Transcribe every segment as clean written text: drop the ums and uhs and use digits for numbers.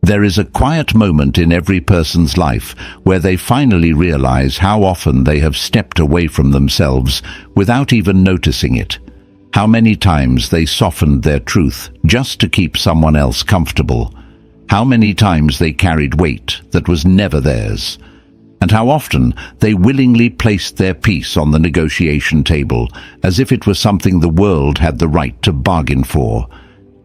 There is a quiet moment in every person's life where they finally realize how often they have stepped away from themselves without even noticing it. How many times they softened their truth just to keep someone else comfortable. How many times they carried weight that was never theirs. And how often they willingly placed their peace on the negotiation table as if it was something the world had the right to bargain for.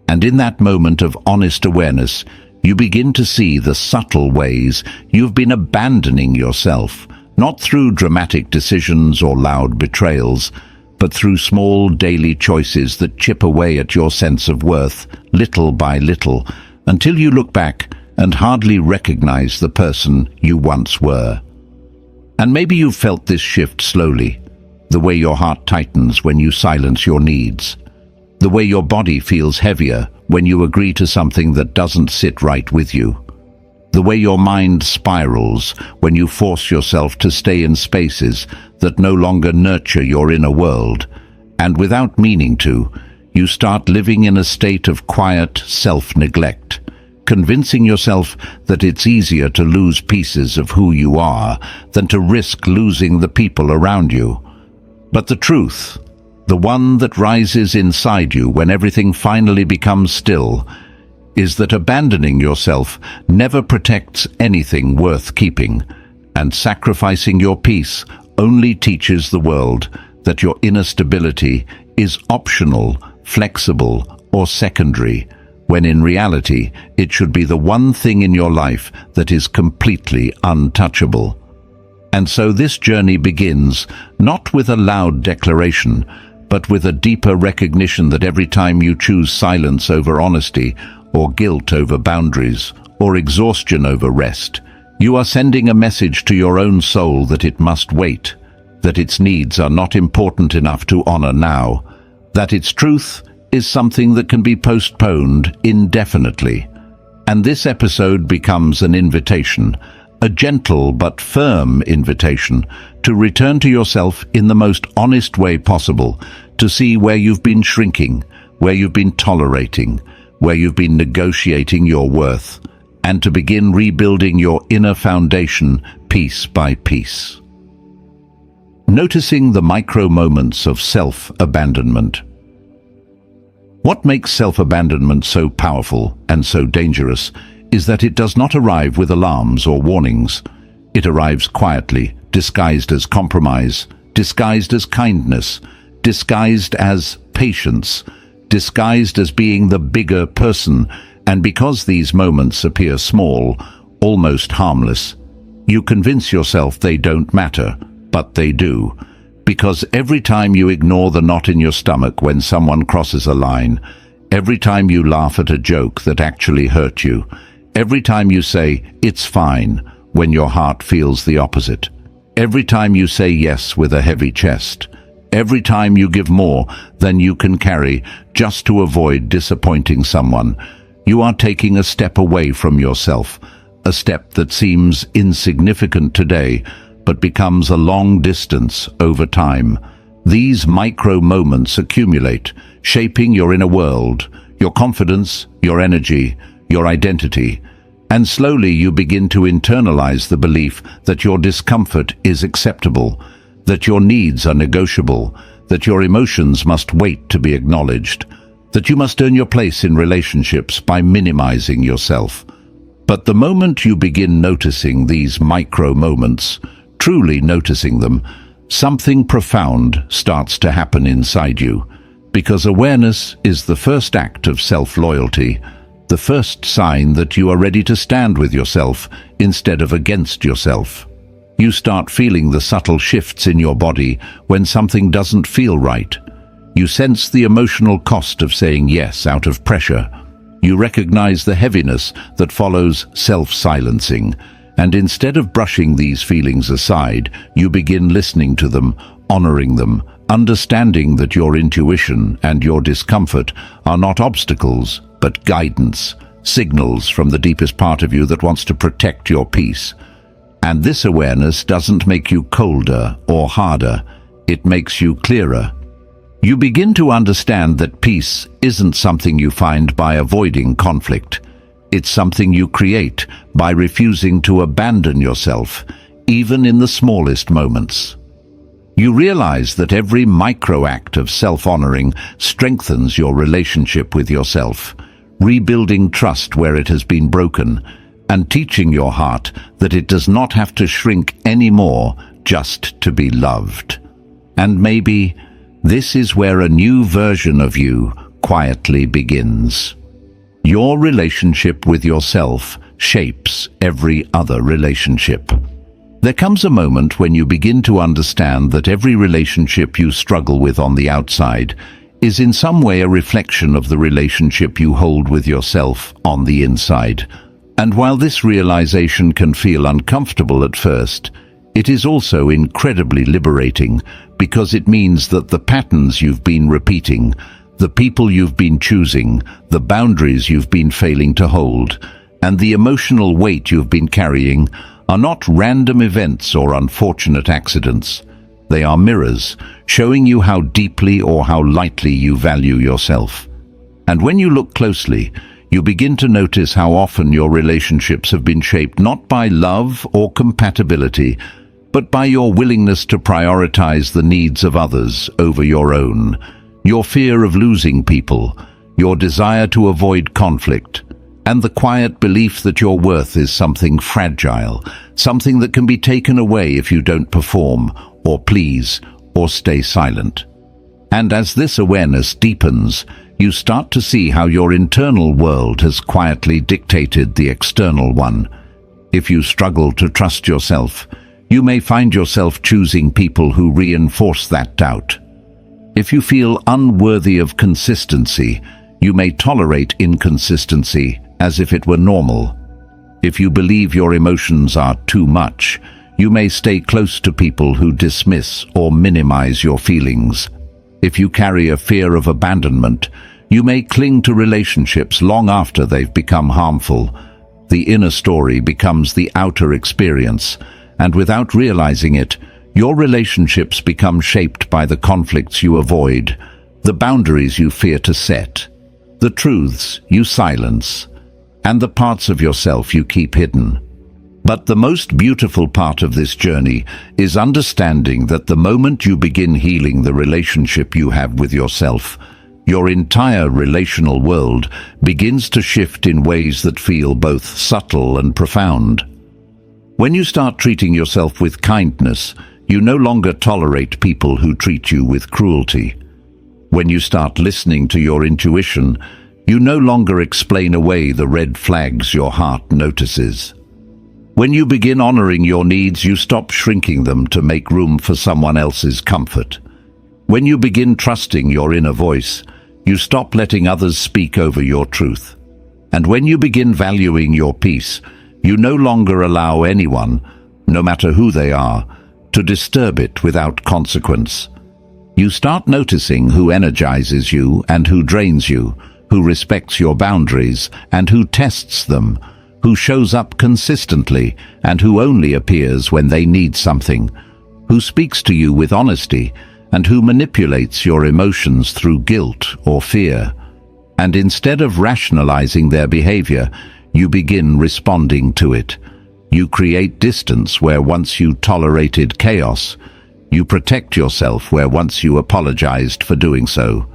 And in that moment of honest awareness, you begin to see the subtle ways you've been abandoning yourself, not through dramatic decisions or loud betrayals, but through small daily choices that chip away at your sense of worth, little by little, until you look back and hardly recognize the person you once were. And maybe you've felt this shift slowly, the way your heart tightens when you silence your needs, the way your body feels heavier when you agree to something that doesn't sit right with you, the way your mind spirals when you force yourself to stay in spaces that no longer nurture your inner world, and without meaning to, you start living in a state of quiet self-neglect, convincing yourself that it's easier to lose pieces of who you are than to risk losing the people around you. But the truth, the one that rises inside you when everything finally becomes still, is that abandoning yourself never protects anything worth keeping, and sacrificing your peace only teaches the world that your inner stability is optional, flexible, or secondary, when in reality it should be the one thing in your life that is completely untouchable. And so this journey begins not with a loud declaration, but with a deeper recognition that every time you choose silence over honesty, or guilt over boundaries, or exhaustion over rest, you are sending a message to your own soul that it must wait, that its needs are not important enough to honor now, that its truth is something that can be postponed indefinitely. And this episode becomes an invitation, a gentle but firm invitation, to return to yourself in the most honest way possible, to see where you've been shrinking, where you've been tolerating, where you've been negotiating your worth, and to begin rebuilding your inner foundation piece by piece. Noticing the micro moments of self-abandonment. What makes self-abandonment so powerful and so dangerous is that it does not arrive with alarms or warnings. It arrives quietly, disguised as compromise, disguised as kindness, disguised as patience, disguised as being the bigger person, and because these moments appear small, almost harmless, you convince yourself they don't matter, but they do. Because every time you ignore the knot in your stomach when someone crosses a line, every time you laugh at a joke that actually hurt you, every time you say, "It's fine," when your heart feels the opposite, every time you say yes with a heavy chest, every time you give more than you can carry just to avoid disappointing someone, you are taking a step away from yourself, a step that seems insignificant today, but becomes a long distance over time. These micro moments accumulate, shaping your inner world, your confidence, your energy, your identity, and slowly you begin to internalize the belief that your discomfort is acceptable, that your needs are negotiable, that your emotions must wait to be acknowledged, that you must earn your place in relationships by minimizing yourself. But the moment you begin noticing these micro moments, truly noticing them, something profound starts to happen inside you, because awareness is the first act of self-loyalty, the first sign that you are ready to stand with yourself instead of against yourself. You start feeling the subtle shifts in your body when something doesn't feel right. You sense the emotional cost of saying yes out of pressure. You recognize the heaviness that follows self-silencing, and instead of brushing these feelings aside, you begin listening to them, honoring them, understanding that your intuition and your discomfort are not obstacles, but guidance, signals from the deepest part of you that wants to protect your peace. And this awareness doesn't make you colder or harder, it makes you clearer. You begin to understand that peace isn't something you find by avoiding conflict. It's something you create by refusing to abandon yourself, even in the smallest moments. You realize that every micro-act of self-honoring strengthens your relationship with yourself, rebuilding trust where it has been broken, and teaching your heart that it does not have to shrink anymore just to be loved. And maybe this is where a new version of you quietly begins. Your relationship with yourself shapes every other relationship. There comes a moment when you begin to understand that every relationship you struggle with on the outside is in some way a reflection of the relationship you hold with yourself on the inside. And while this realization can feel uncomfortable at first, it is also incredibly liberating because it means that the patterns you've been repeating, the people you've been choosing, the boundaries you've been failing to hold, and the emotional weight you've been carrying are not random events or unfortunate accidents. They are mirrors, showing you how deeply or how lightly you value yourself. And when you look closely, you begin to notice how often your relationships have been shaped not by love or compatibility, but by your willingness to prioritize the needs of others over your own, your fear of losing people, your desire to avoid conflict, and the quiet belief that your worth is something fragile, something that can be taken away if you don't perform, or please, or stay silent. And as this awareness deepens, you start to see how your internal world has quietly dictated the external one. If you struggle to trust yourself, you may find yourself choosing people who reinforce that doubt. If you feel unworthy of consistency, you may tolerate inconsistency as if it were normal. If you believe your emotions are too much, you may stay close to people who dismiss or minimize your feelings. If you carry a fear of abandonment, you may cling to relationships long after they've become harmful. The inner story becomes the outer experience, and without realizing it, your relationships become shaped by the conflicts you avoid, the boundaries you fear to set, the truths you silence, and the parts of yourself you keep hidden. But the most beautiful part of this journey is understanding that the moment you begin healing the relationship you have with yourself, your entire relational world begins to shift in ways that feel both subtle and profound. When you start treating yourself with kindness, you no longer tolerate people who treat you with cruelty. When you start listening to your intuition, you no longer explain away the red flags your heart notices. When you begin honoring your needs, you stop shrinking them to make room for someone else's comfort. When you begin trusting your inner voice, you stop letting others speak over your truth. And when you begin valuing your peace, you no longer allow anyone, no matter who they are, to disturb it without consequence. You start noticing who energizes you and who drains you, who respects your boundaries and who tests them, who shows up consistently and who only appears when they need something, who speaks to you with honesty and who manipulates your emotions through guilt or fear. And instead of rationalizing their behavior, you begin responding to it. You create distance where once you tolerated chaos. You protect yourself where once you apologized for doing so.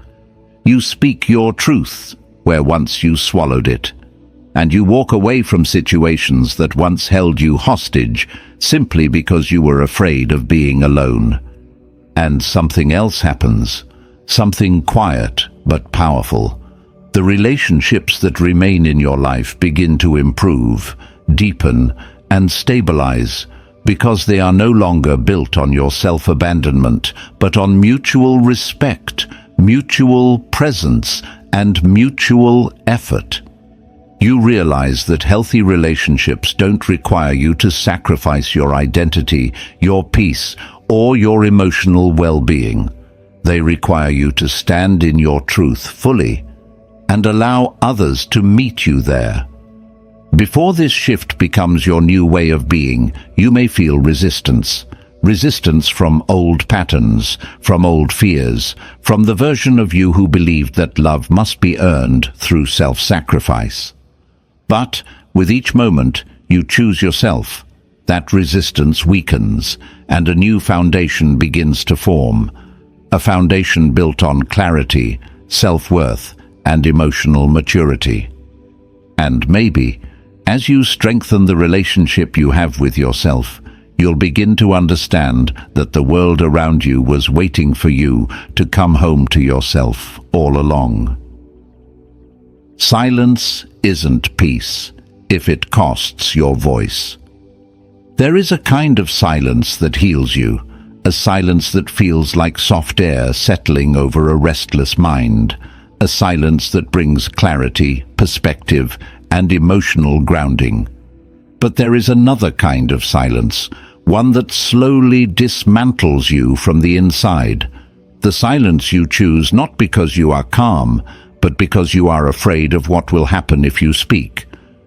You speak your truth where once you swallowed it. And you walk away from situations that once held you hostage simply because you were afraid of being alone. And something else happens, something quiet but powerful. The relationships that remain in your life begin to improve, deepen, and stabilize because they are no longer built on your self-abandonment, but on mutual respect, mutual presence, and mutual effort. You realize that healthy relationships don't require you to sacrifice your identity, your peace, or your emotional well-being. They require you to stand in your truth fully and allow others to meet you there. Before this shift becomes your new way of being, you may feel resistance. Resistance from old patterns, from old fears, from the version of you who believed that love must be earned through self-sacrifice. But with each moment you choose yourself, that resistance weakens and a new foundation begins to form. A foundation built on clarity, self-worth, and emotional maturity. And maybe, as you strengthen the relationship you have with yourself, you'll begin to understand that the world around you was waiting for you to come home to yourself all along. Silence isn't peace if it costs your voice. There is a kind of silence that heals you, a silence that feels like soft air settling over a restless mind, a silence that brings clarity, perspective, and emotional grounding. But there is another kind of silence, one that slowly dismantles you from the inside. The silence you choose not because you are calm, but because you are afraid of what will happen if you speak,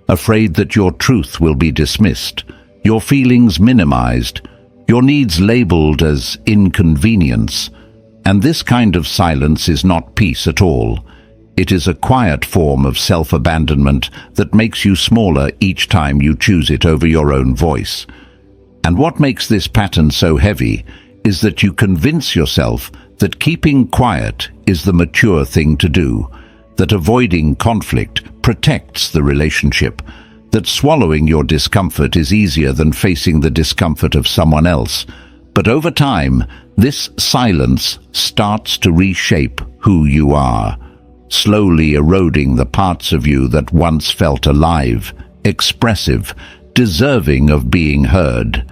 afraid that your truth will be dismissed, your feelings minimized, your needs labeled as inconvenience. And this kind of silence is not peace at all. It is a quiet form of self-abandonment that makes you smaller each time you choose it over your own voice. And what makes this pattern so heavy is that you convince yourself that keeping quiet is the mature thing to do, that avoiding conflict protects the relationship, that swallowing your discomfort is easier than facing the discomfort of someone else. But over time, this silence starts to reshape who you are, slowly eroding the parts of you that once felt alive, expressive, deserving of being heard.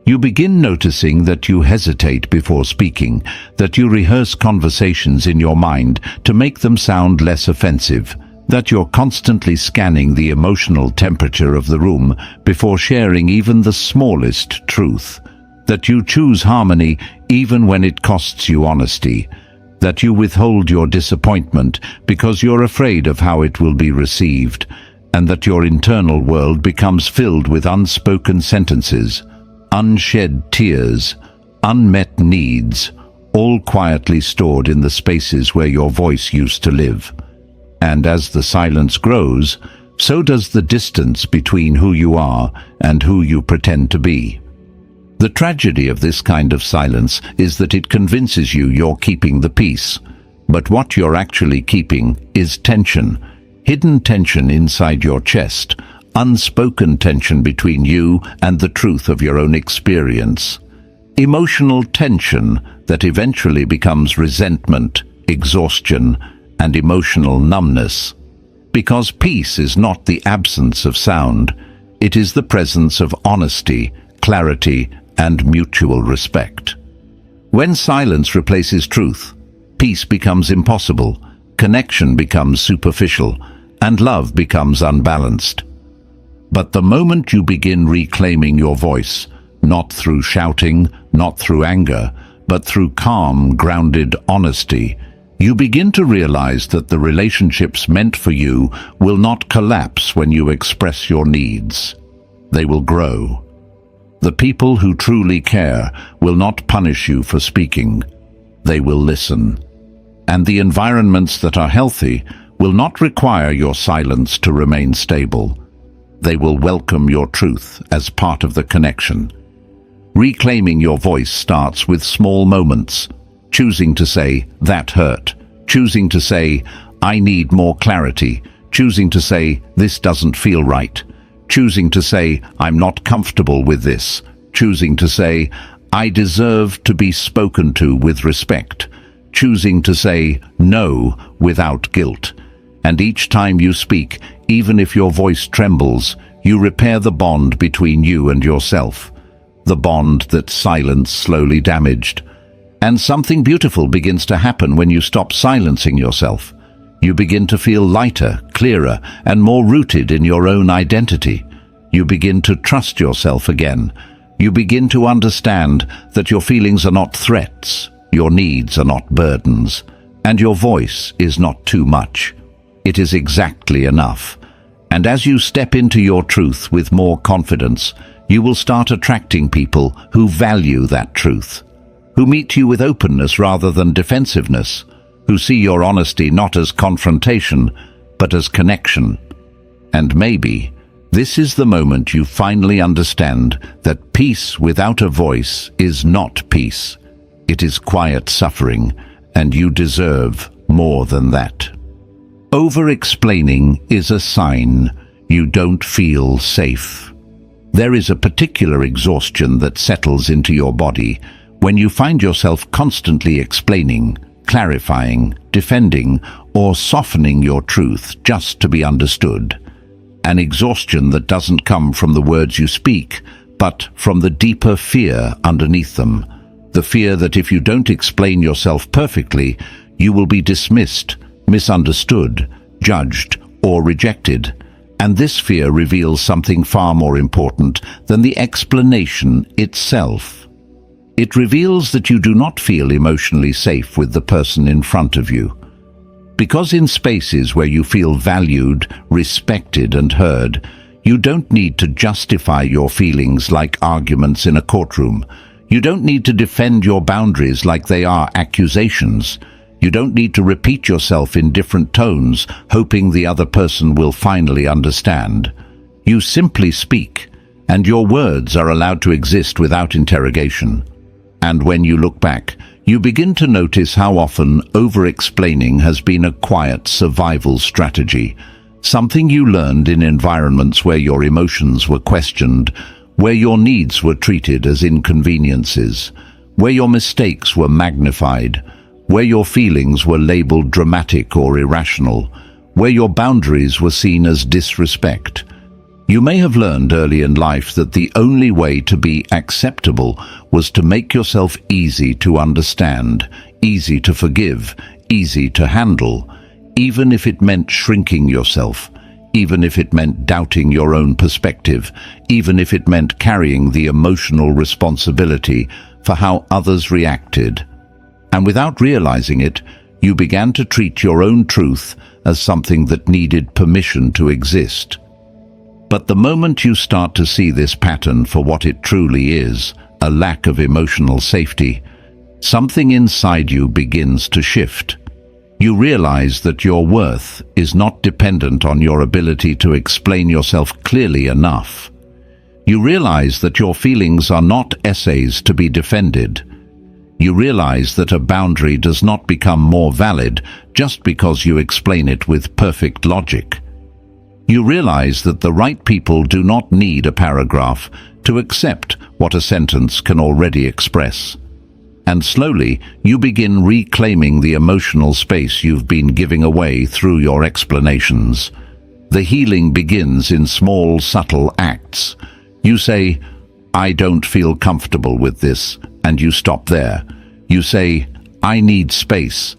You begin noticing that you hesitate before speaking, that you rehearse conversations in your mind to make them sound less offensive, that you're constantly scanning the emotional temperature of the room before sharing even the smallest truth, that you choose harmony even when it costs you honesty, that you withhold your disappointment because you're afraid of how it will be received, and that your internal world becomes filled with unspoken sentences, unshed tears, unmet needs, all quietly stored in the spaces where your voice used to live. And as the silence grows, so does the distance between who you are and who you pretend to be. The tragedy of this kind of silence is that it convinces you you're keeping the peace. But what you're actually keeping is tension, hidden tension inside your chest, unspoken tension between you and the truth of your own experience. Emotional tension that eventually becomes resentment, exhaustion, and emotional numbness. Because peace is not the absence of sound, it is the presence of honesty, clarity, and mutual respect. When silence replaces truth, peace becomes impossible, connection becomes superficial, and love becomes unbalanced. But the moment you begin reclaiming your voice, not through shouting, not through anger, but through calm, grounded honesty, you begin to realize that the relationships meant for you will not collapse when you express your needs. They will grow. The people who truly care will not punish you for speaking. They will listen. And the environments that are healthy will not require your silence to remain stable. They will welcome your truth as part of the connection. Reclaiming your voice starts with small moments, choosing to say, "That hurt," choosing to say, "I need more clarity," choosing to say, "This doesn't feel right," choosing to say, "I'm not comfortable with this," choosing to say, "I deserve to be spoken to with respect," choosing to say no without guilt. And each time you speak, even if your voice trembles, you repair the bond between you and yourself, the bond that silence slowly damaged. And something beautiful begins to happen when you stop silencing yourself. You begin to feel lighter, clearer, and more rooted in your own identity. You begin to trust yourself again. You begin to understand that your feelings are not threats, your needs are not burdens, and your voice is not too much. It is exactly enough. And as you step into your truth with more confidence, you will start attracting people who value that truth, who meet you with openness rather than defensiveness, who see your honesty not as confrontation, but as connection. And maybe this is the moment you finally understand that peace without a voice is not peace. It is quiet suffering, and you deserve more than that. Over-explaining is a sign you don't feel safe. There is a particular exhaustion that settles into your body when you find yourself constantly explaining, clarifying, defending, or softening your truth just to be understood. An exhaustion that doesn't come from the words you speak, but from the deeper fear underneath them. The fear that if you don't explain yourself perfectly, you will be dismissed, misunderstood, judged, or rejected. And this fear reveals something far more important than the explanation itself. It reveals that you do not feel emotionally safe with the person in front of you. Because in spaces where you feel valued, respected, and heard, you don't need to justify your feelings like arguments in a courtroom. You don't need to defend your boundaries like they are accusations. You don't need to repeat yourself in different tones, hoping the other person will finally understand. You simply speak, and your words are allowed to exist without interrogation. And when you look back, you begin to notice how often over-explaining has been a quiet survival strategy, something you learned in environments where your emotions were questioned, where your needs were treated as inconveniences, where your mistakes were magnified, where your feelings were labeled dramatic or irrational, where your boundaries were seen as disrespect. You may have learned early in life that the only way to be acceptable was to make yourself easy to understand, easy to forgive, easy to handle, even if it meant shrinking yourself, even if it meant doubting your own perspective, even if it meant carrying the emotional responsibility for how others reacted. And without realizing it, you began to treat your own truth as something that needed permission to exist. But the moment you start to see this pattern for what it truly is, a lack of emotional safety, something inside you begins to shift. You realize that your worth is not dependent on your ability to explain yourself clearly enough. You realize that your feelings are not essays to be defended. You realize that a boundary does not become more valid just because you explain it with perfect logic. You realize that the right people do not need a paragraph to accept what a sentence can already express. And slowly, you begin reclaiming the emotional space you've been giving away through your explanations. The healing begins in small, subtle acts. You say, "I don't feel comfortable with this," and you stop there. You say, "I need space,"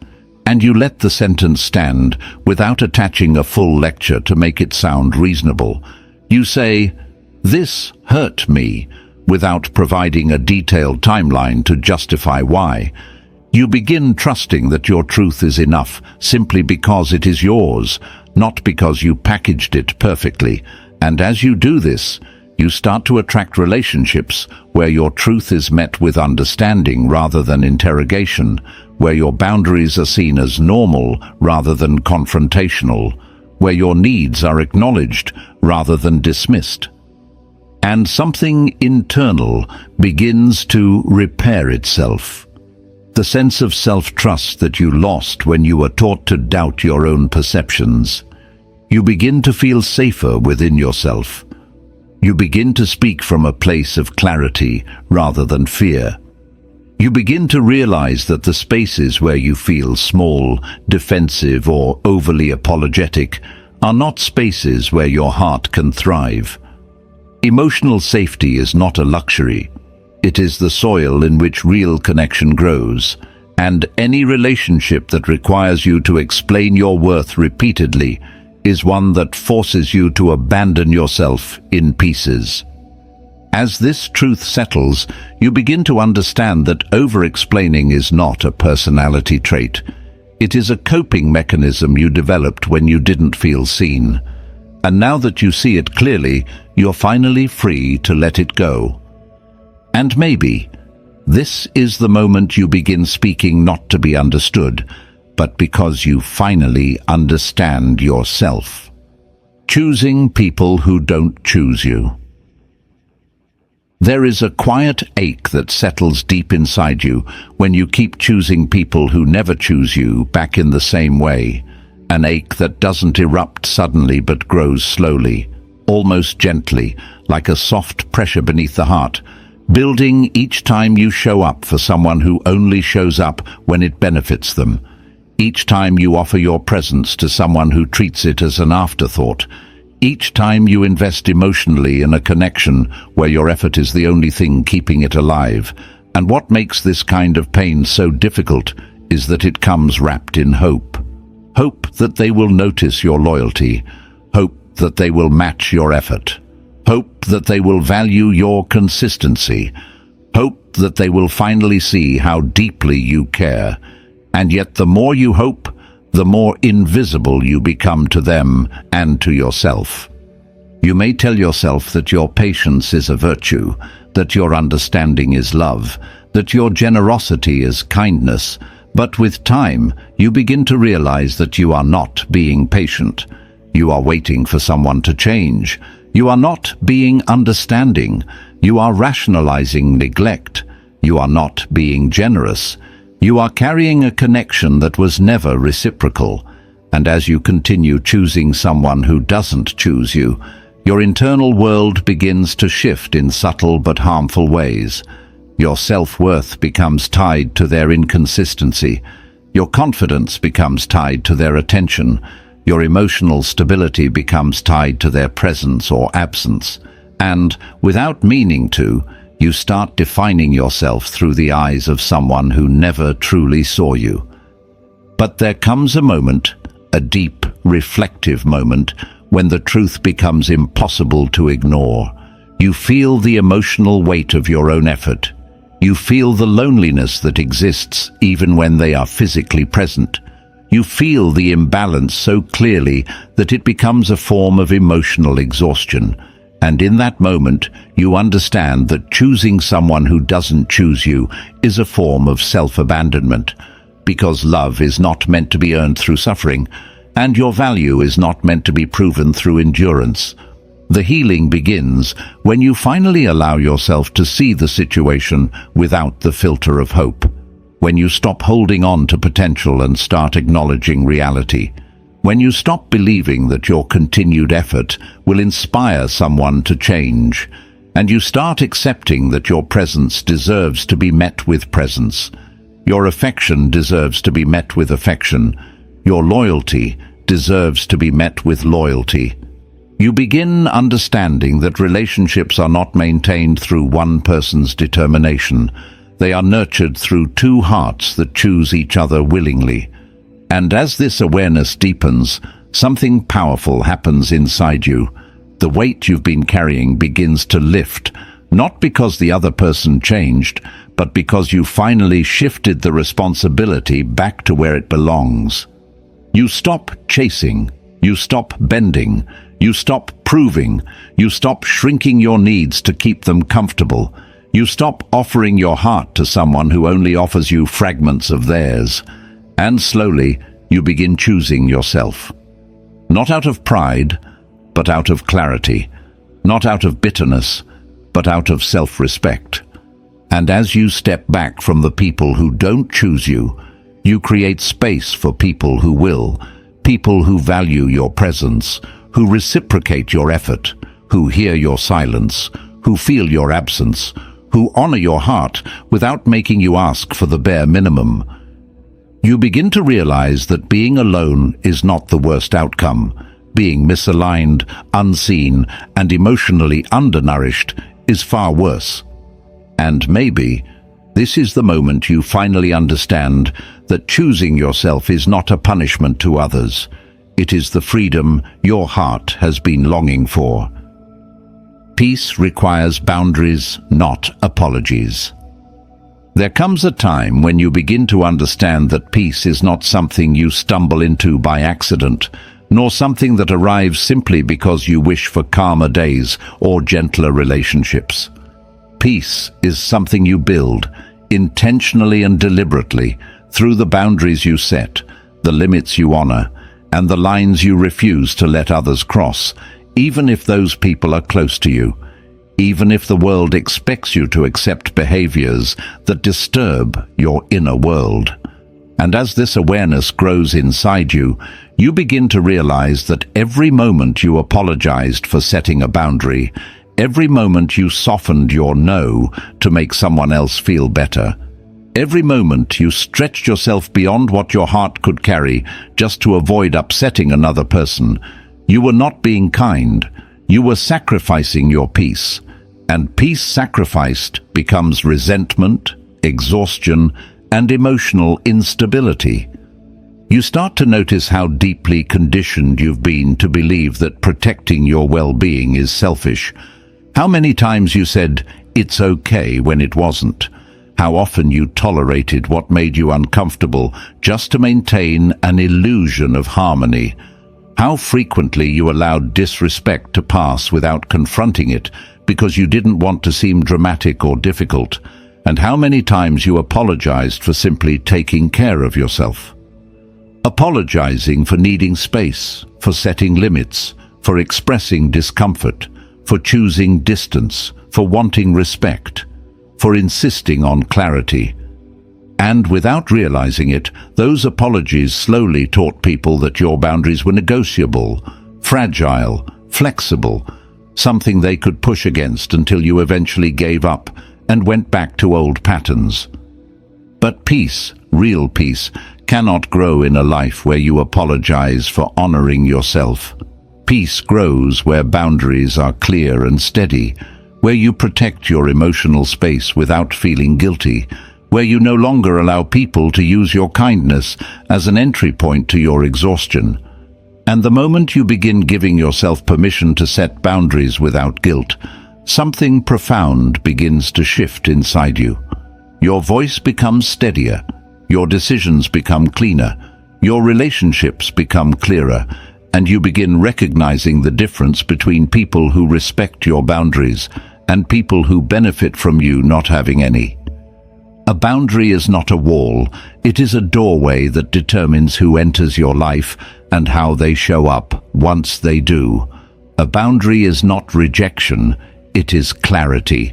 and you let the sentence stand without attaching a full lecture to make it sound reasonable. You say, "This hurt me," without providing a detailed timeline to justify why. You begin trusting that your truth is enough simply because it is yours, not because you packaged it perfectly. And as you do this, you start to attract relationships where your truth is met with understanding rather than interrogation, where your boundaries are seen as normal rather than confrontational, where your needs are acknowledged rather than dismissed. And something internal begins to repair itself. The sense of self-trust that you lost when you were taught to doubt your own perceptions. You begin to feel safer within yourself. You begin to speak from a place of clarity rather than fear. You begin to realize that the spaces where you feel small, defensive, or overly apologetic are not spaces where your heart can thrive. Emotional safety is not a luxury. It is the soil in which real connection grows, and any relationship that requires you to explain your worth repeatedly is one that forces you to abandon yourself in pieces. As this truth settles, you begin to understand that over-explaining is not a personality trait. It is a coping mechanism you developed when you didn't feel seen. And now that you see it clearly, you're finally free to let it go. And maybe this is the moment you begin speaking not to be understood, but because you finally understand yourself. Choosing people who don't choose you. There is a quiet ache that settles deep inside you when you keep choosing people who never choose you back in the same way. An ache that doesn't erupt suddenly but grows slowly, almost gently, like a soft pressure beneath the heart, building each time you show up for someone who only shows up when it benefits them. Each time you offer your presence to someone who treats it as an afterthought. Each time you invest emotionally in a connection where your effort is the only thing keeping it alive. And what makes this kind of pain so difficult is that it comes wrapped in hope. Hope that they will notice your loyalty. Hope that they will match your effort. Hope that they will value your consistency. Hope that they will finally see how deeply you care. And yet the more you hope, the more invisible you become to them and to yourself. You may tell yourself that your patience is a virtue, that your understanding is love, that your generosity is kindness, but with time, you begin to realize that you are not being patient. You are waiting for someone to change. You are not being understanding. You are rationalizing neglect. You are not being generous. You are carrying a connection that was never reciprocal. And as you continue choosing someone who doesn't choose you, your internal world begins to shift in subtle but harmful ways. Your self-worth becomes tied to their inconsistency. Your confidence becomes tied to their attention. Your emotional stability becomes tied to their presence or absence. And, without meaning to, you start defining yourself through the eyes of someone who never truly saw you. But there comes a moment, a deep, reflective moment, when the truth becomes impossible to ignore. You feel the emotional weight of your own effort. You feel the loneliness that exists even when they are physically present. You feel the imbalance so clearly that it becomes a form of emotional exhaustion. And in that moment, you understand that choosing someone who doesn't choose you is a form of self-abandonment, because love is not meant to be earned through suffering, and your value is not meant to be proven through endurance. The healing begins when you finally allow yourself to see the situation without the filter of hope, when you stop holding on to potential and start acknowledging reality. When you stop believing that your continued effort will inspire someone to change, and you start accepting that your presence deserves to be met with presence, your affection deserves to be met with affection, your loyalty deserves to be met with loyalty. You begin understanding that relationships are not maintained through one person's determination. They are nurtured through two hearts that choose each other willingly. And as this awareness deepens, something powerful happens inside you. The weight you've been carrying begins to lift, not because the other person changed, but because you finally shifted the responsibility back to where it belongs. You stop chasing, you stop bending, you stop proving, you stop shrinking your needs to keep them comfortable. You stop offering your heart to someone who only offers you fragments of theirs. And slowly, you begin choosing yourself. Not out of pride, but out of clarity. Not out of bitterness, but out of self-respect. And as you step back from the people who don't choose you, you create space for people who will, people who value your presence, who reciprocate your effort, who hear your silence, who feel your absence, who honor your heart without making you ask for the bare minimum. You begin to realize that being alone is not the worst outcome. Being misaligned, unseen, and emotionally undernourished is far worse. And maybe this is the moment you finally understand that choosing yourself is not a punishment to others. It is the freedom your heart has been longing for. Peace requires boundaries, not apologies. There comes a time when you begin to understand that peace is not something you stumble into by accident, nor something that arrives simply because you wish for calmer days or gentler relationships. Peace is something you build, intentionally and deliberately, through the boundaries you set, the limits you honor, and the lines you refuse to let others cross, even if those people are close to you, even if the world expects you to accept behaviors that disturb your inner world. And as this awareness grows inside you, you begin to realize that every moment you apologized for setting a boundary, every moment you softened your no to make someone else feel better, every moment you stretched yourself beyond what your heart could carry just to avoid upsetting another person, you were not being kind, you were sacrificing your peace. And peace sacrificed becomes resentment, exhaustion, and emotional instability. You start to notice how deeply conditioned you've been to believe that protecting your well-being is selfish. How many times you said, "It's okay," when it wasn't. How often you tolerated what made you uncomfortable just to maintain an illusion of harmony. How frequently you allowed disrespect to pass without confronting it because you didn't want to seem dramatic or difficult. And how many times you apologized for simply taking care of yourself. Apologizing for needing space, for setting limits, for expressing discomfort, for choosing distance, for wanting respect, for insisting on clarity. And without realizing it, those apologies slowly taught people that your boundaries were negotiable, fragile, flexible, something they could push against until you eventually gave up and went back to old patterns. But peace, real peace, cannot grow in a life where you apologize for honoring yourself. Peace grows where boundaries are clear and steady, where you protect your emotional space without feeling guilty, where you no longer allow people to use your kindness as an entry point to your exhaustion. And the moment you begin giving yourself permission to set boundaries without guilt, something profound begins to shift inside you. Your voice becomes steadier, your decisions become cleaner, your relationships become clearer, and you begin recognizing the difference between people who respect your boundaries and people who benefit from you not having any. A boundary is not a wall, it is a doorway that determines who enters your life and how they show up once they do. A boundary is not rejection, it is clarity.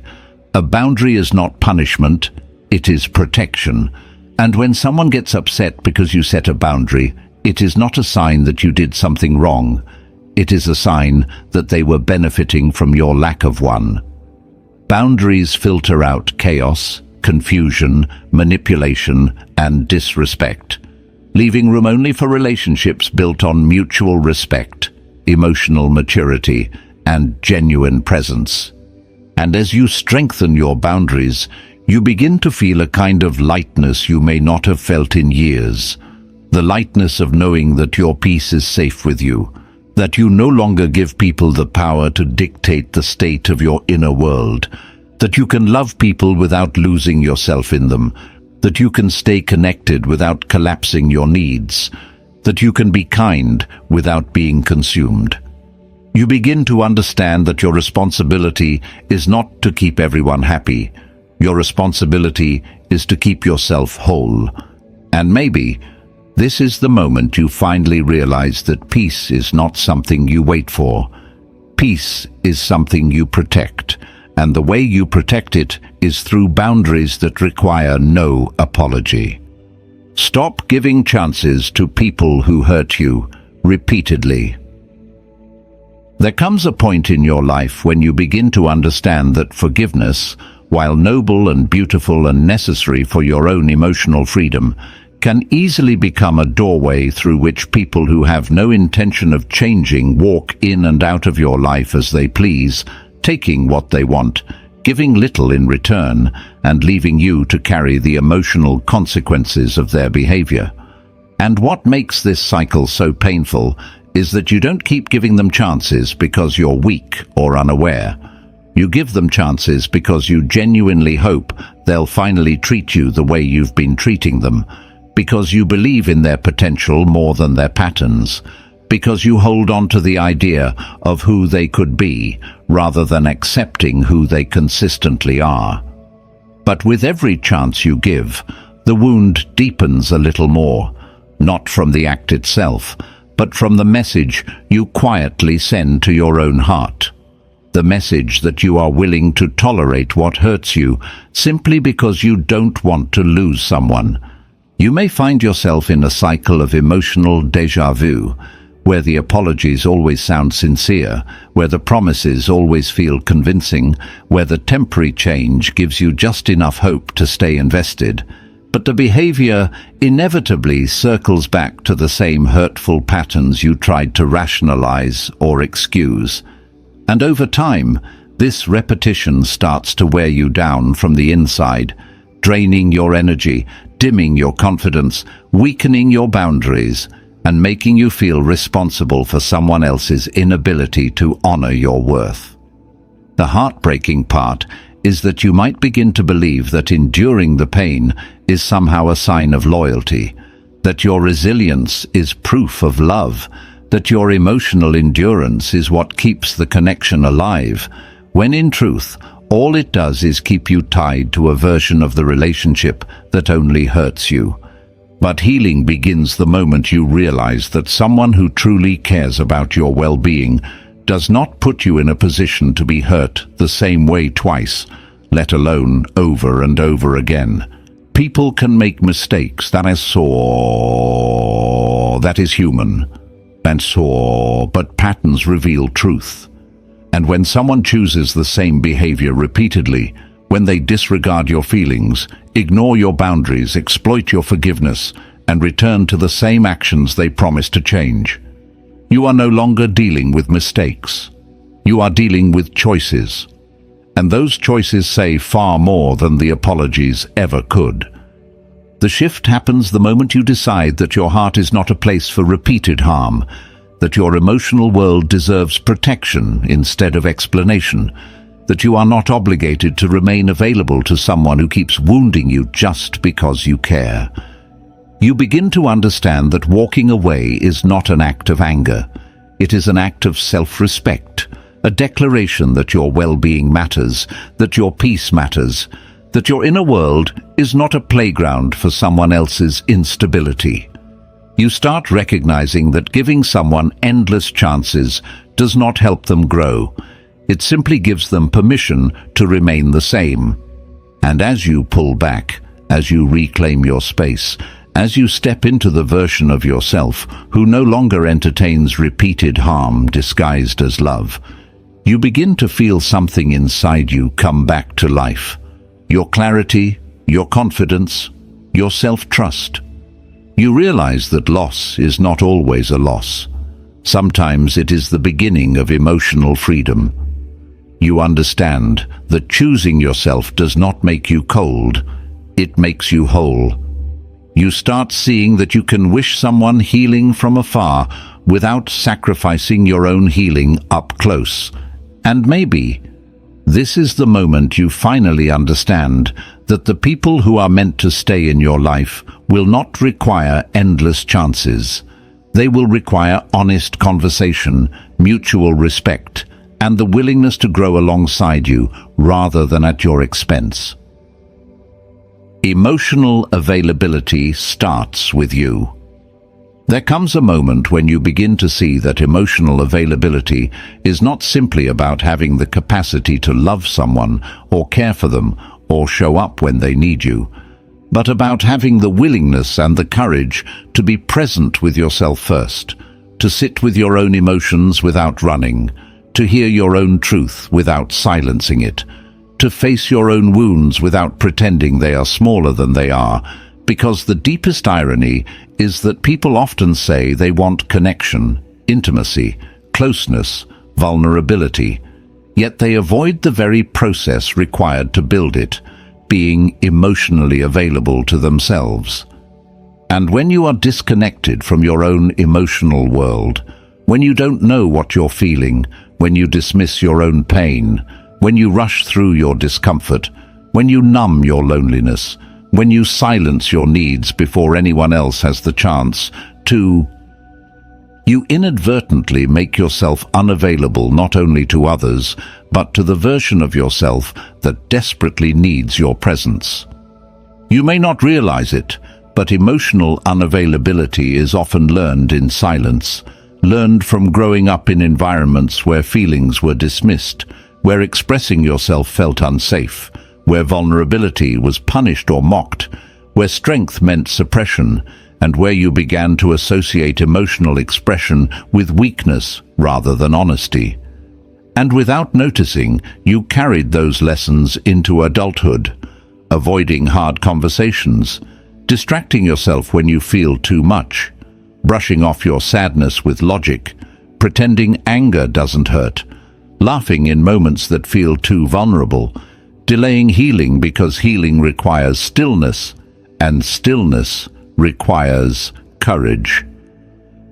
A boundary is not punishment, it is protection. And when someone gets upset because you set a boundary, it is not a sign that you did something wrong. It is a sign that they were benefiting from your lack of one. Boundaries filter out chaos, confusion, manipulation, and disrespect, leaving room only for relationships built on mutual respect, emotional maturity, and genuine presence. And as you strengthen your boundaries, you begin to feel a kind of lightness you may not have felt in years. The lightness of knowing that your peace is safe with you, that you no longer give people the power to dictate the state of your inner world, that you can love people without losing yourself in them, that you can stay connected without collapsing your needs, that you can be kind without being consumed. You begin to understand that your responsibility is not to keep everyone happy. Your responsibility is to keep yourself whole. And maybe this is the moment you finally realize that peace is not something you wait for. Peace is something you protect, and the way you protect it is through boundaries that require no apology. Stop giving chances to people who hurt you repeatedly. There comes a point in your life when you begin to understand that forgiveness, while noble and beautiful and necessary for your own emotional freedom, can easily become a doorway through which people who have no intention of changing walk in and out of your life as they please, taking what they want, giving little in return, and leaving you to carry the emotional consequences of their behavior. And what makes this cycle so painful is that you don't keep giving them chances because you're weak or unaware. You give them chances because you genuinely hope they'll finally treat you the way you've been treating them, because you believe in their potential more than their patterns, because you hold on to the idea of who they could be rather than accepting who they consistently are. But with every chance you give, the wound deepens a little more, not from the act itself, but from the message you quietly send to your own heart. The message that you are willing to tolerate what hurts you simply because you don't want to lose someone. You may find yourself in a cycle of emotional déjà vu, where the apologies always sound sincere, where the promises always feel convincing, where the temporary change gives you just enough hope to stay invested. But the behavior inevitably circles back to the same hurtful patterns you tried to rationalize or excuse. And over time, this repetition starts to wear you down from the inside, draining your energy, dimming your confidence, weakening your boundaries, and making you feel responsible for someone else's inability to honor your worth. The heartbreaking part is that you might begin to believe that enduring the pain is somehow a sign of loyalty, that your resilience is proof of love, that your emotional endurance is what keeps the connection alive, when in truth, all it does is keep you tied to a version of the relationship that only hurts you. But healing begins the moment you realize that someone who truly cares about your well-being does not put you in a position to be hurt the same way twice, let alone over and over again. People can make mistakes, that is human. But patterns reveal truth. And when someone chooses the same behavior repeatedly, when they disregard your feelings, ignore your boundaries, exploit your forgiveness, and return to the same actions they promised to change, you are no longer dealing with mistakes. You are dealing with choices. And those choices say far more than the apologies ever could. The shift happens the moment you decide that your heart is not a place for repeated harm, that your emotional world deserves protection instead of explanation, that you are not obligated to remain available to someone who keeps wounding you just because you care. You begin to understand that walking away is not an act of anger. It is an act of self-respect, a declaration that your well-being matters, that your peace matters, that your inner world is not a playground for someone else's instability. You start recognizing that giving someone endless chances does not help them grow. It simply gives them permission to remain the same. And as you pull back, as you reclaim your space, as you step into the version of yourself who no longer entertains repeated harm disguised as love, you begin to feel something inside you come back to life. Your clarity, your confidence, your self-trust. You realize that loss is not always a loss. Sometimes it is the beginning of emotional freedom. You understand that choosing yourself does not make you cold, it makes you whole. You start seeing that you can wish someone healing from afar without sacrificing your own healing up close. And maybe this is the moment you finally understand that the people who are meant to stay in your life will not require endless chances. They will require honest conversation, mutual respect, and the willingness to grow alongside you rather than at your expense. Emotional availability starts with you. There comes a moment when you begin to see that emotional availability is not simply about having the capacity to love someone or care for them or show up when they need you, but about having the willingness and the courage to be present with yourself first, to sit with your own emotions without running, to hear your own truth without silencing it, to face your own wounds without pretending they are smaller than they are, because the deepest irony is that people often say they want connection, intimacy, closeness, vulnerability, yet they avoid the very process required to build it, being emotionally available to themselves. And when you are disconnected from your own emotional world, when you don't know what you're feeling, when you dismiss your own pain, when you rush through your discomfort, when you numb your loneliness, when you silence your needs before anyone else has the chance to, you inadvertently make yourself unavailable not only to others, but to the version of yourself that desperately needs your presence. You may not realize it, But emotional unavailability is often learned in silence, learned from growing up in environments where feelings were dismissed, where expressing yourself felt unsafe, where vulnerability was punished or mocked, where strength meant suppression, and where you began to associate emotional expression with weakness rather than honesty. And without noticing, you carried those lessons into adulthood, avoiding hard conversations, distracting yourself when you feel too much, brushing off your sadness with logic, pretending anger doesn't hurt, laughing in moments that feel too vulnerable, delaying healing because healing requires stillness, and stillness requires courage.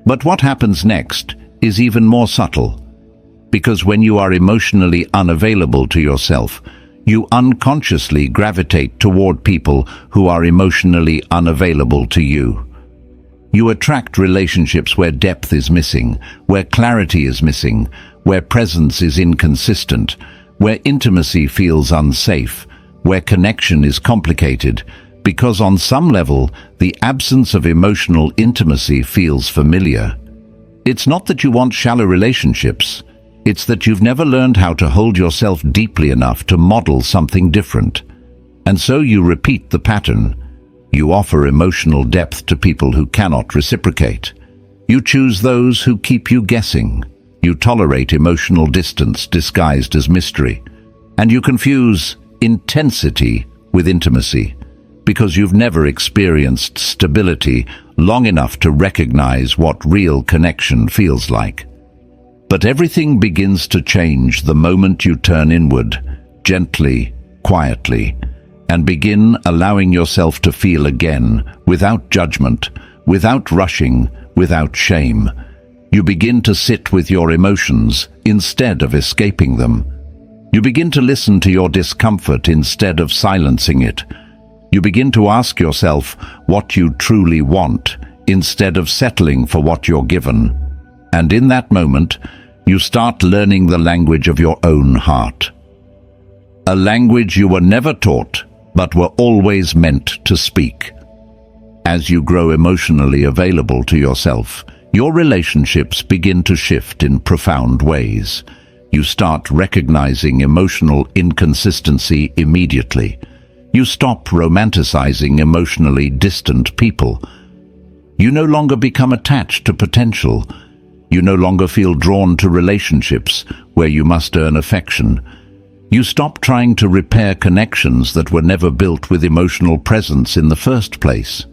But what happens next is even more subtle, because when you are emotionally unavailable to yourself, you unconsciously gravitate toward people who are emotionally unavailable to you. You attract relationships where depth is missing, where clarity is missing, where presence is inconsistent, where intimacy feels unsafe, where connection is complicated, because on some level, the absence of emotional intimacy feels familiar. It's not that you want shallow relationships. It's that you've never learned how to hold yourself deeply enough to model something different. And so you repeat the pattern. You offer emotional depth to people who cannot reciprocate. You choose those who keep you guessing. You tolerate emotional distance disguised as mystery. And you confuse intensity with intimacy, because you've never experienced stability long enough to recognize what real connection feels like. But everything begins to change the moment you turn inward, gently, quietly, and begin allowing yourself to feel again, without judgment, without rushing, without shame. You begin to sit with your emotions instead of escaping them. You begin to listen to your discomfort instead of silencing it. You begin to ask yourself what you truly want instead of settling for what you're given. And in that moment, you start learning the language of your own heart. A language you were never taught, but were always meant to speak. As you grow emotionally available to yourself, your relationships begin to shift in profound ways. You start recognizing emotional inconsistency immediately. You stop romanticizing emotionally distant people. You no longer become attached to potential. You no longer feel drawn to relationships where you must earn affection. You stop trying to repair connections that were never built with emotional presence in the first place.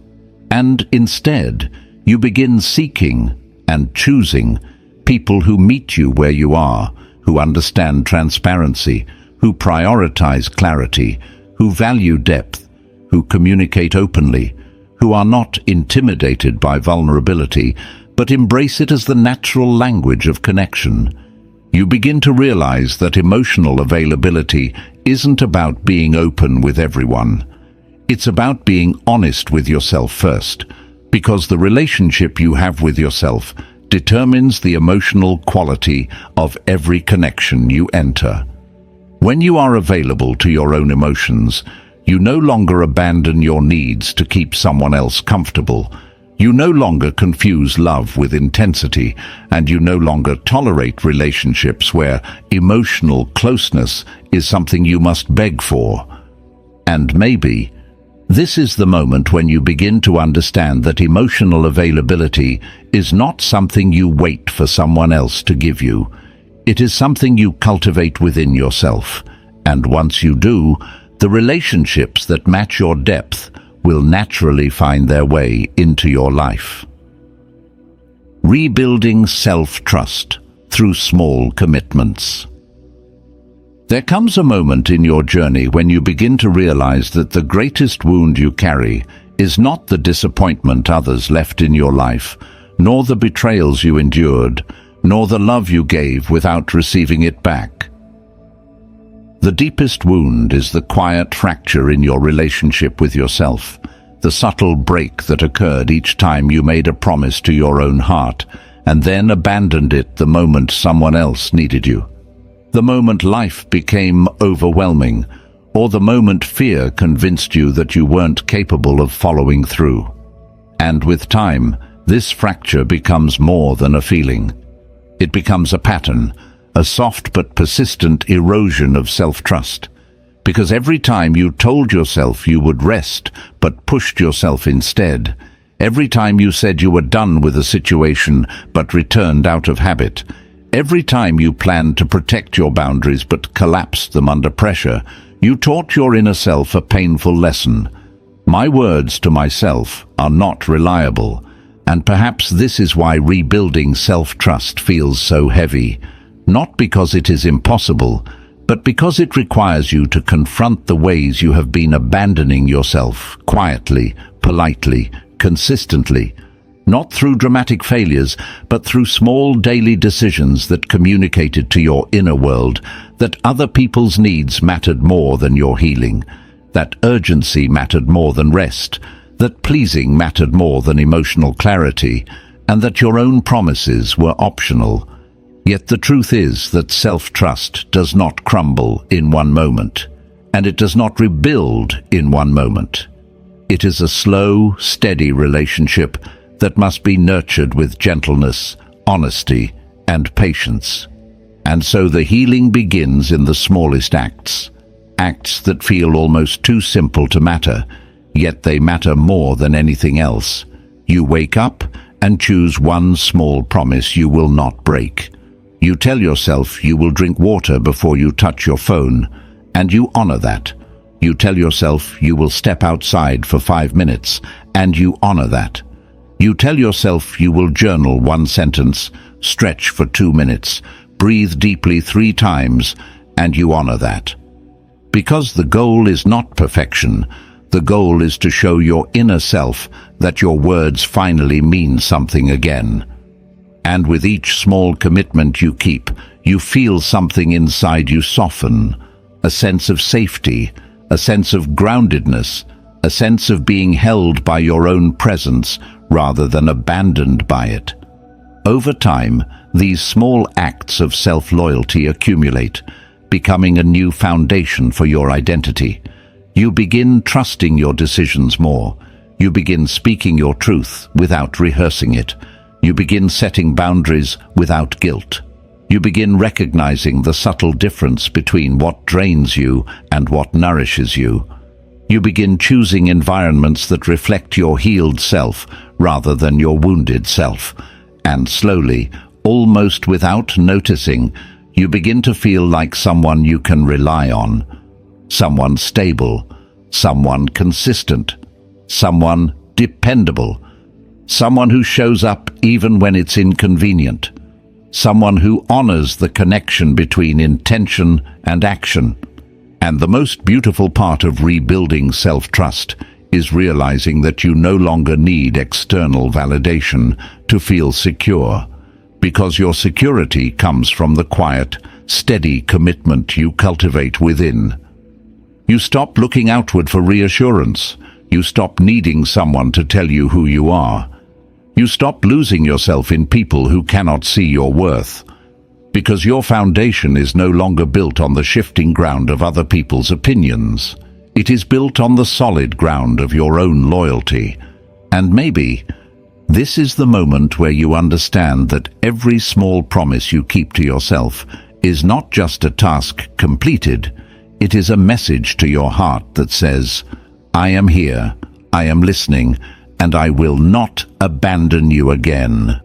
And instead, you begin seeking and choosing people who meet you where you are, who understand transparency, who prioritize clarity, who value depth, who communicate openly, who are not intimidated by vulnerability, but embrace it as the natural language of connection. You begin to realize that emotional availability isn't about being open with everyone. It's about being honest with yourself first, because the relationship you have with yourself determines the emotional quality of every connection you enter. When you are available to your own emotions, you no longer abandon your needs to keep someone else comfortable. You no longer confuse love with intensity, and you no longer tolerate relationships where emotional closeness is something you must beg for. And maybe this is the moment when you begin to understand that emotional availability is not something you wait for someone else to give you. It is something you cultivate within yourself. And once you do, the relationships that match your depth will naturally find their way into your life. Rebuilding self-trust through small commitments. There comes a moment in your journey when you begin to realize that the greatest wound you carry is not the disappointment others left in your life, nor the betrayals you endured, nor the love you gave without receiving it back. The deepest wound is the quiet fracture in your relationship with yourself, the subtle break that occurred each time you made a promise to your own heart and then abandoned it the moment someone else needed you. The moment life became overwhelming, or the moment fear convinced you that you weren't capable of following through. And with time, this fracture becomes more than a feeling. It becomes a pattern, a soft but persistent erosion of self-trust. Because every time you told yourself you would rest, but pushed yourself instead, every time you said you were done with a situation, but returned out of habit, every time you planned to protect your boundaries but collapsed them under pressure, you taught your inner self a painful lesson. My words to myself are not reliable, and perhaps this is why rebuilding self-trust feels so heavy. Not because it is impossible, but because it requires you to confront the ways you have been abandoning yourself, quietly, politely, consistently, not through dramatic failures, but through small daily decisions that communicated to your inner world that other people's needs mattered more than your healing, that urgency mattered more than rest, that pleasing mattered more than emotional clarity, and that your own promises were optional. Yet the truth is that self-trust does not crumble in one moment, and it does not rebuild in one moment. It is a slow, steady relationship that must be nurtured with gentleness, honesty, and patience. And so the healing begins in the smallest acts, acts that feel almost too simple to matter, yet they matter more than anything else. You wake up and choose one small promise you will not break. You tell yourself you will drink water before you touch your phone, and you honor that. You tell yourself you will step outside for 5 minutes, and you honor that. You tell yourself you will journal 1 sentence, stretch for 2 minutes, breathe deeply 3 times, and you honor that. Because the goal is not perfection, the goal is to show your inner self that your words finally mean something again. And with each small commitment you keep, you feel something inside you soften, a sense of safety, a sense of groundedness, a sense of being held by your own presence rather than abandoned by it. Over time, these small acts of self-loyalty accumulate, becoming a new foundation for your identity. You begin trusting your decisions more. You begin speaking your truth without rehearsing it. You begin setting boundaries without guilt. You begin recognizing the subtle difference between what drains you and what nourishes you. You begin choosing environments that reflect your healed self rather than your wounded self. And slowly, almost without noticing, you begin to feel like someone you can rely on. Someone stable, someone consistent, someone dependable, someone who shows up even when it's inconvenient, someone who honors the connection between intention and action. And the most beautiful part of rebuilding self-trust is realizing that you no longer need external validation to feel secure, because your security comes from the quiet, steady commitment you cultivate within. You stop looking outward for reassurance. You stop needing someone to tell you who you are. You stop losing yourself in people who cannot see your worth, because your foundation is no longer built on the shifting ground of other people's opinions. It is built on the solid ground of your own loyalty. And maybe this is the moment where you understand that every small promise you keep to yourself is not just a task completed, it is a message to your heart that says, I am here, I am listening, and I will not abandon you again.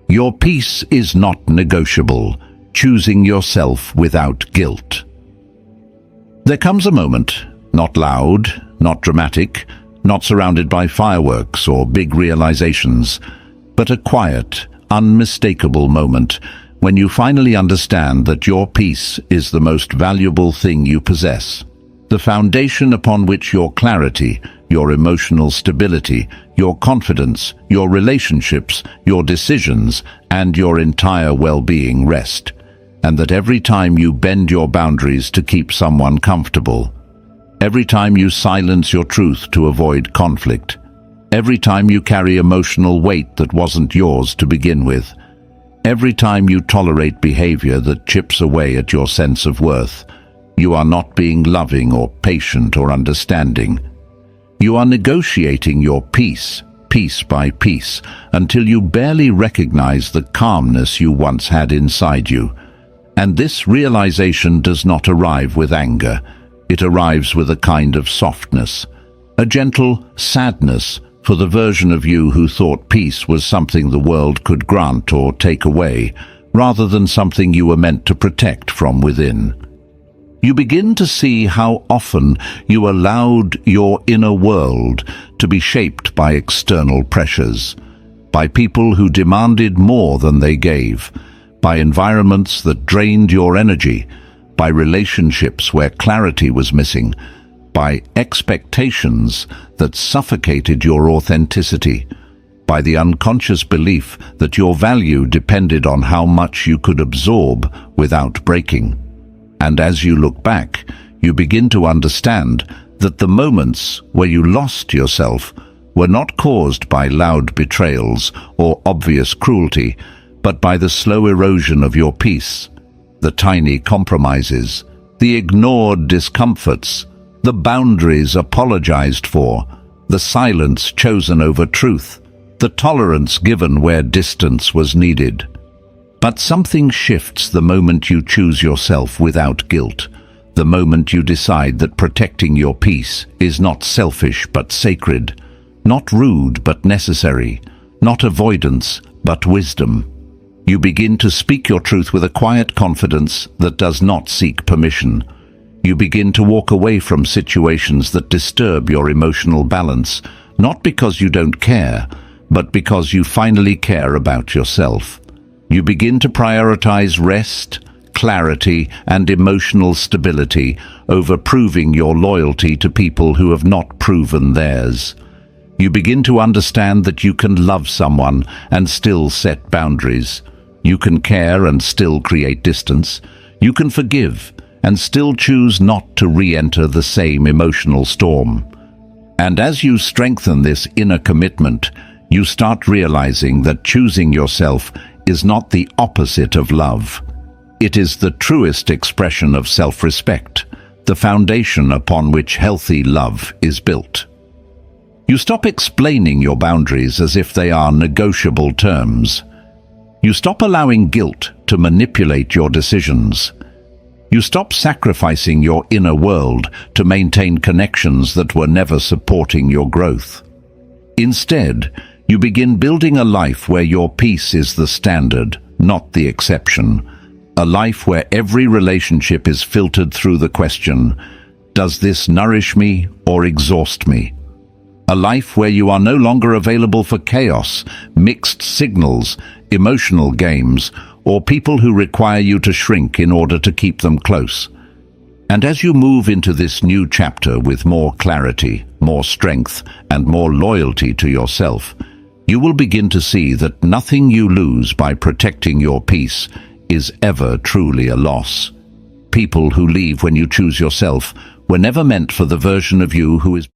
Your peace is not negotiable, choosing yourself without guilt. There comes a moment, not loud, not dramatic, not surrounded by fireworks or big realizations, but a quiet, unmistakable moment when you finally understand that your peace is the most valuable thing you possess. The foundation upon which your clarity, your emotional stability, your confidence, your relationships, your decisions, and your entire well-being rest. And that every time you bend your boundaries to keep someone comfortable, every time you silence your truth to avoid conflict, every time you carry emotional weight that wasn't yours to begin with, every time you tolerate behavior that chips away at your sense of worth, you are not being loving or patient or understanding. You are negotiating your peace, piece by piece until you barely recognize the calmness you once had inside you. And this realization does not arrive with anger. It arrives with a kind of softness, a gentle sadness for the version of you who thought peace was something the world could grant or take away, rather than something you were meant to protect from within. You begin to see how often you allowed your inner world to be shaped by external pressures, by people who demanded more than they gave, by environments that drained your energy, by relationships where clarity was missing, by expectations that suffocated your authenticity, by the unconscious belief that your value depended on how much you could absorb without breaking. And as you look back, you begin to understand that the moments where you lost yourself were not caused by loud betrayals or obvious cruelty, but by the slow erosion of your peace, the tiny compromises, the ignored discomforts, the boundaries apologized for, the silence chosen over truth, the tolerance given where distance was needed. But something shifts the moment you choose yourself without guilt, the moment you decide that protecting your peace is not selfish but sacred, not rude but necessary, not avoidance but wisdom. You begin to speak your truth with a quiet confidence that does not seek permission. You begin to walk away from situations that disturb your emotional balance, not because you don't care, but because you finally care about yourself. You begin to prioritize rest, clarity, and emotional stability over proving your loyalty to people who have not proven theirs. You begin to understand that you can love someone and still set boundaries. You can care and still create distance. You can forgive and still choose not to re-enter the same emotional storm. And as you strengthen this inner commitment, you start realizing that choosing yourself is not the opposite of love. It is the truest expression of self-respect, the foundation upon which healthy love is built. You stop explaining your boundaries as if they are negotiable terms. You stop allowing guilt to manipulate your decisions. You stop sacrificing your inner world to maintain connections that were never supporting your growth. Instead, you begin building a life where your peace is the standard, not the exception. A life where every relationship is filtered through the question, does this nourish me or exhaust me? A life where you are no longer available for chaos, mixed signals, emotional games, or people who require you to shrink in order to keep them close. And as you move into this new chapter with more clarity, more strength, and more loyalty to yourself, you will begin to see that nothing you lose by protecting your peace is ever truly a loss. People who leave when you choose yourself were never meant for the version of you who is